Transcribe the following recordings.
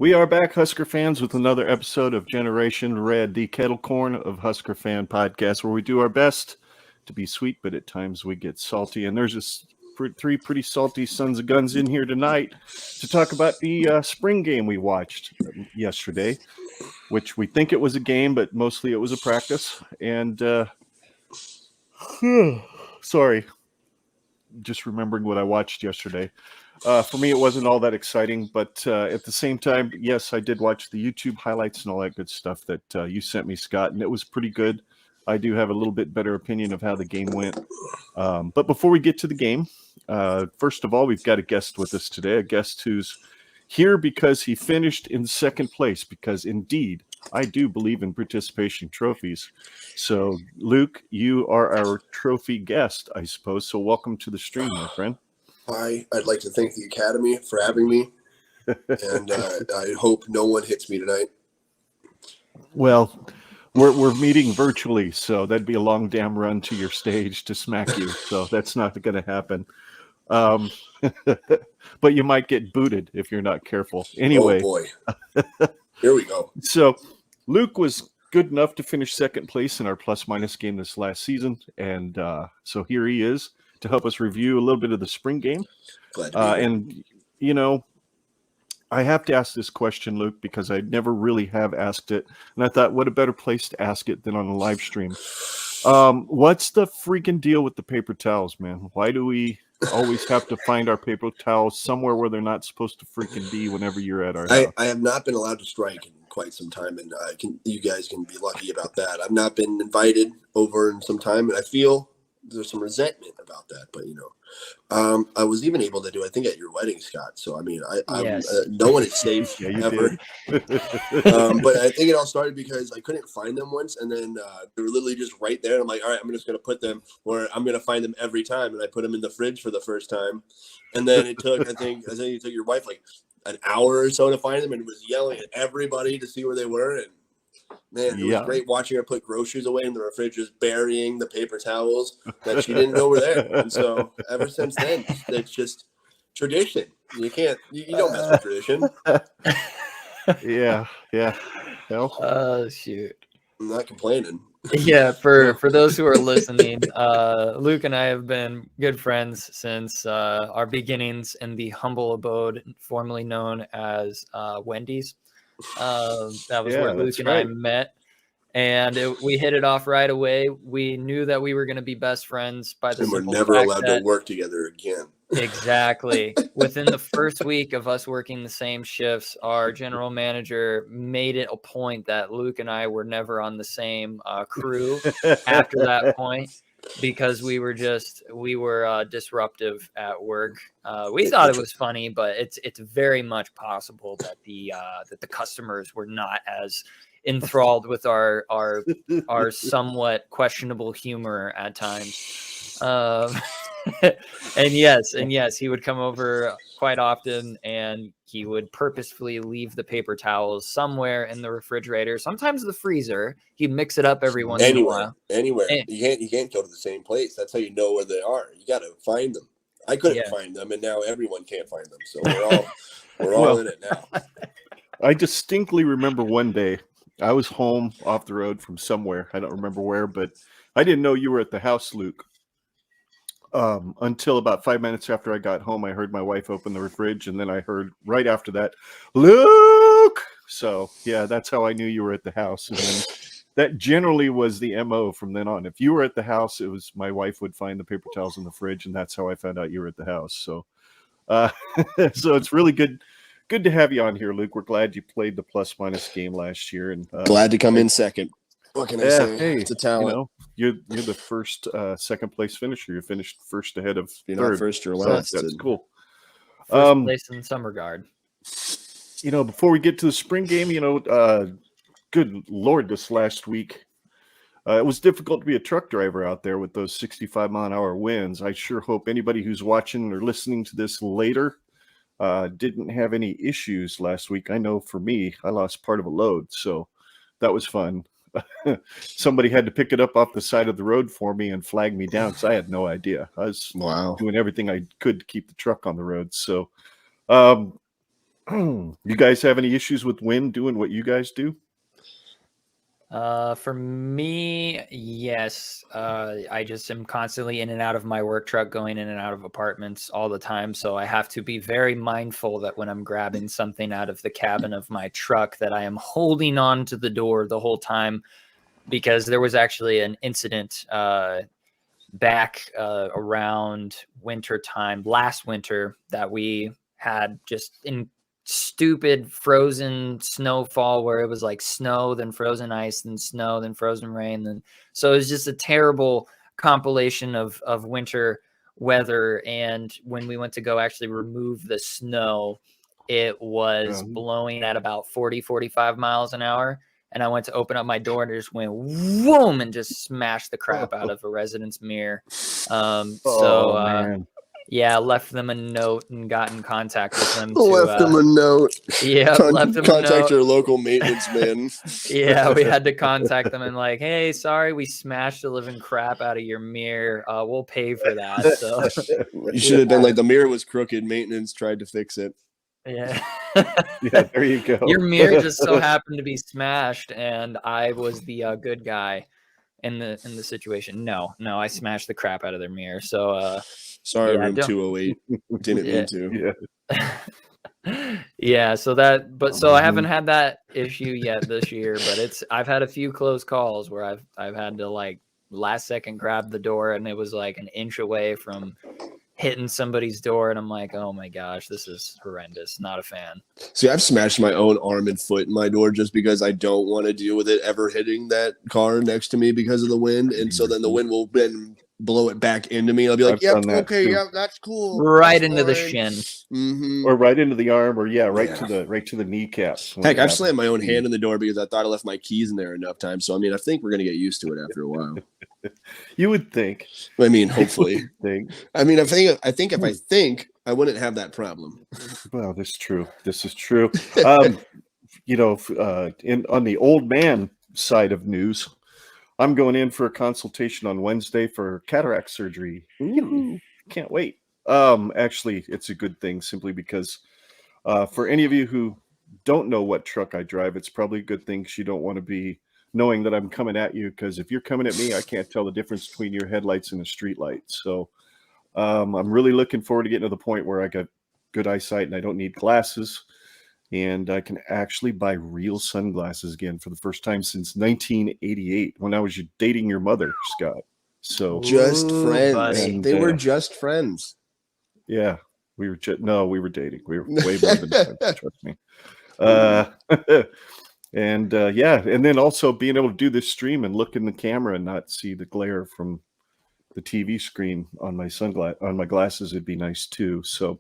We are back, Husker fans, with another episode of Generation Red, the kettle corn of Husker Fan Podcast, where we do our best to be sweet, but at times we get salty. And there's just three pretty salty sons of guns in here tonight to talk about the spring game we watched yesterday, which we think it was a game, but mostly it was a practice. And sorry, just remembering what I watched yesterday. For me, it wasn't all that exciting, but at the same time, yes, I did watch the YouTube highlights and all that good stuff that you sent me, Scott, and it was pretty good. I do have a little bit better opinion of how the game went. But before we get to the game, first of all, we've got a guest with us today, a guest who's here because he finished in second place, because indeed, I do believe in participation trophies. So, Luke, you are our trophy guest, I suppose. So welcome to the stream, my friend. Hi, I'd like to thank the Academy for having me, and I hope no one hits me tonight. Well, we're meeting virtually, so that'd be a long damn run to your stage to smack you, so that's not going to happen. But you might get booted if you're not careful. Anyway. Oh, boy. Here we go. So Luke was good enough to finish second place in our plus-minus game this last season, and so here he is to help us review a little bit of the spring game. Glad to be here. And, you know, I have to ask this question, Luke, because I never really have asked it. And I thought, what a better place to ask it than on a live stream. What's the freaking deal with the paper towels, man? Why do we always have to find our paper towels somewhere where they're not supposed to freaking be whenever you're at our house? I have not been allowed to strike in quite some time, and you guys can be lucky about that. I've not been invited over in some time, and I feel there's some resentment about that, but I was even able to do, I think, at your wedding, Scott. So I mean, no one is safe ever. But I think it all started because I couldn't find them once, and then they were literally just right there. And I'm like, all right, I'm just gonna put them where I'm gonna find them every time, and I put them in the fridge for the first time, and then it took I think it took your wife like an hour or so to find them, and was yelling at everybody to see where they were. And man, it was great watching her put groceries away in the refrigerator, burying the paper towels that she didn't know were there. And so ever since then, it's just tradition. You don't mess with tradition. Yeah. Well, shoot. I'm not complaining. Yeah, for those who are listening, Luke and I have been good friends since our beginnings in the humble abode formerly known as Wendy's. That was where Luke and I met, and we hit it off right away. We knew that we were going to be best friends by the and we're never allowed to work together again. Exactly. Within the first week of us working the same shifts, our general manager made it a point that Luke and I were never on the same crew after that point, because we were disruptive at work. We thought it was funny, but it's very much possible that the customers were not as enthralled with our somewhat questionable humor at times. And yes, he would come over quite often, and he would purposefully leave the paper towels somewhere in the refrigerator, sometimes the freezer. He'd mix it up every once in a while. Anywhere. You can't go to the same place. That's how you know where they are. You got to find them. I couldn't find them, and now everyone can't find them. So we're all in it now. I distinctly remember one day I was home off the road from somewhere. I don't remember where, but I didn't know you were at the house, Luke. Until about 5 minutes after I got home, I heard my wife open the fridge, and then I heard right after that, Luke. So yeah, that's how I knew you were at the house. And then that generally was the MO from then on. If you were at the house, it was my wife would find the paper towels in the fridge, and that's how I found out you were at the house. So, so it's really good to have you on here, Luke. We're glad you played the plus-minus game last year, and glad to come in second. What can I say? Hey, it's a talent. You're the first second place finisher. You finished first ahead of you're third. Not first or last. That's cool. First place in some regard. Before we get to the spring game, good Lord, this last week, it was difficult to be a truck driver out there with those 65-mile-an-hour winds. I sure hope anybody who's watching or listening to this later didn't have any issues last week. I know for me, I lost part of a load, so that was fun. Somebody had to pick it up off the side of the road for me and flag me down because I had no idea. I was doing everything I could to keep the truck on the road. So You guys have any issues with wind doing what you guys do? For me, yes. I just am constantly in and out of my work truck, going in and out of apartments all the time. So I have to be very mindful that when I'm grabbing something out of the cabin of my truck, that I am holding on to the door the whole time, because there was actually an incident back around winter time last winter that we had just in stupid frozen snowfall, where it was like snow, then frozen ice, then snow, then frozen rain. Then so it was just a terrible compilation of winter weather. And when we went to go actually remove the snow, it was blowing at about 45 miles an hour. And I went to open up my door and it just went whoom and just smashed the crap out of a resident's mirror. Yeah, left them a note and got in contact with them. Left them a note. Yeah, left them a note. Contact your local maintenance man. Yeah, we had to contact them and like, hey, sorry, we smashed the living crap out of your mirror. We'll pay for that. So you should have been like, the mirror was crooked. Maintenance tried to fix it. Yeah. Yeah, there you go. Your mirror just so happened to be smashed, and I was the good guy in the situation. No, I smashed the crap out of their mirror. So sorry, room 208. Didn't mean to. Yeah. Yeah, so I haven't had that issue yet this year, but I've had a few close calls where I've had to like last second grab the door, and it was like an inch away from hitting somebody's door, and I'm like, oh my gosh, this is horrendous. Not a fan. See, I've smashed my own arm and foot in my door just because I don't want to deal with it ever hitting that car next to me because of the wind. And so then the wind will then blow it back into me. I'll be like, yep, okay, yeah, that's cool. Right into the shin. Mm-hmm. Or right into the arm, or right to the kneecaps. Heck, I've slammed my own hand in the door because I thought I left my keys in there enough times. So I mean, I think we're gonna get used to it after a while. You would think. I mean, hopefully. I mean, I think if I think, I wouldn't have that problem. Well, this is true. On the old man side of news, I'm going in for a consultation on Wednesday for cataract surgery. Ooh, can't wait. Actually, it's a good thing simply because for any of you who don't know what truck I drive, it's probably a good thing because you don't want to be knowing that I'm coming at you, because if you're coming at me, I can't tell the difference between your headlights and a street light. So I'm really looking forward to getting to the point where I got good eyesight and I don't need glasses, and I can actually buy real sunglasses again for the first time since 1988 when I was dating your mother, Scott. So just friends. And, they were just friends. Yeah, we were dating. We were way more than friends, trust me. And then also being able to do this stream and look in the camera and not see the glare from the TV screen on my glasses would be nice too. So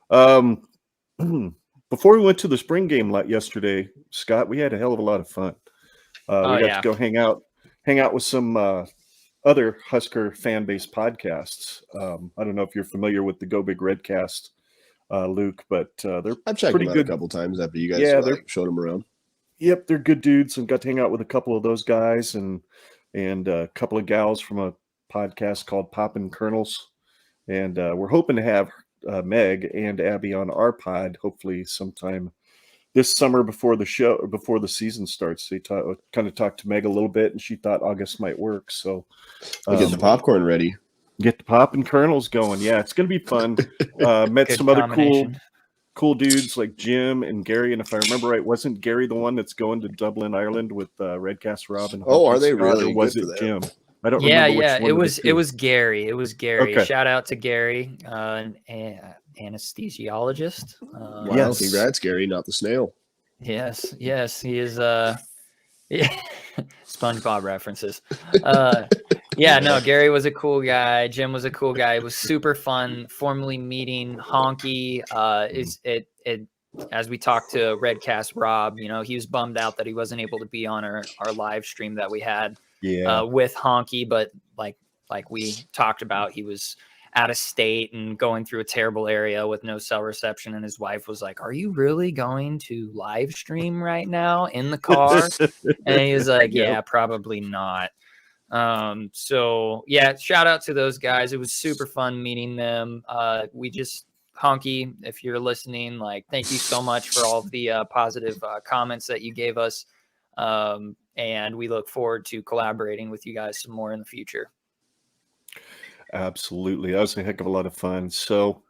before we went to the spring game yesterday, Scott, we had a hell of a lot of fun. We got to go hang out with some other Husker fan base podcasts. I don't know if you're familiar with the Go Big Red Cast, Luke, but I've checked them out a couple times after you guys showed them around. Yep, they're good dudes, and got to hang out with a couple of those guys and a couple of gals from a podcast called Poppin' Kernels. And we're hoping to have Meg and Abby on our pod hopefully sometime this summer before the season starts. They kind of talked to Meg a little bit, and she thought August might work. So get the popcorn ready. Get the Poppin' Kernels going. Yeah, it's going to be fun. Met some other cool dudes like Jim and Gary, and if I remember right, wasn't Gary the one that's going to Dublin, Ireland with Redcast Rob and are they really? Or was it Jim? I don't remember. Yeah, it was Gary. It was Gary. Okay. Shout out to Gary, an anesthesiologist. Wow, congrats, Gary, not the snail. Yes, he is. SpongeBob references. Gary was a cool guy. Jim was a cool guy. It was super fun formally meeting Honky. As we talked to Redcast Rob, he was bummed out that he wasn't able to be on our live stream that we had with Honky, but like we talked about, he was out of state and going through a terrible area with no cell reception, and his wife was like, are you really going to live stream right now in the car? And he was like, yeah, probably not. Shout out to those guys. It was super fun meeting them. Honky, if you're listening, like, thank you so much for all of the positive comments that you gave us. And we look forward to collaborating with you guys some more in the future. Absolutely. That was a heck of a lot of fun. So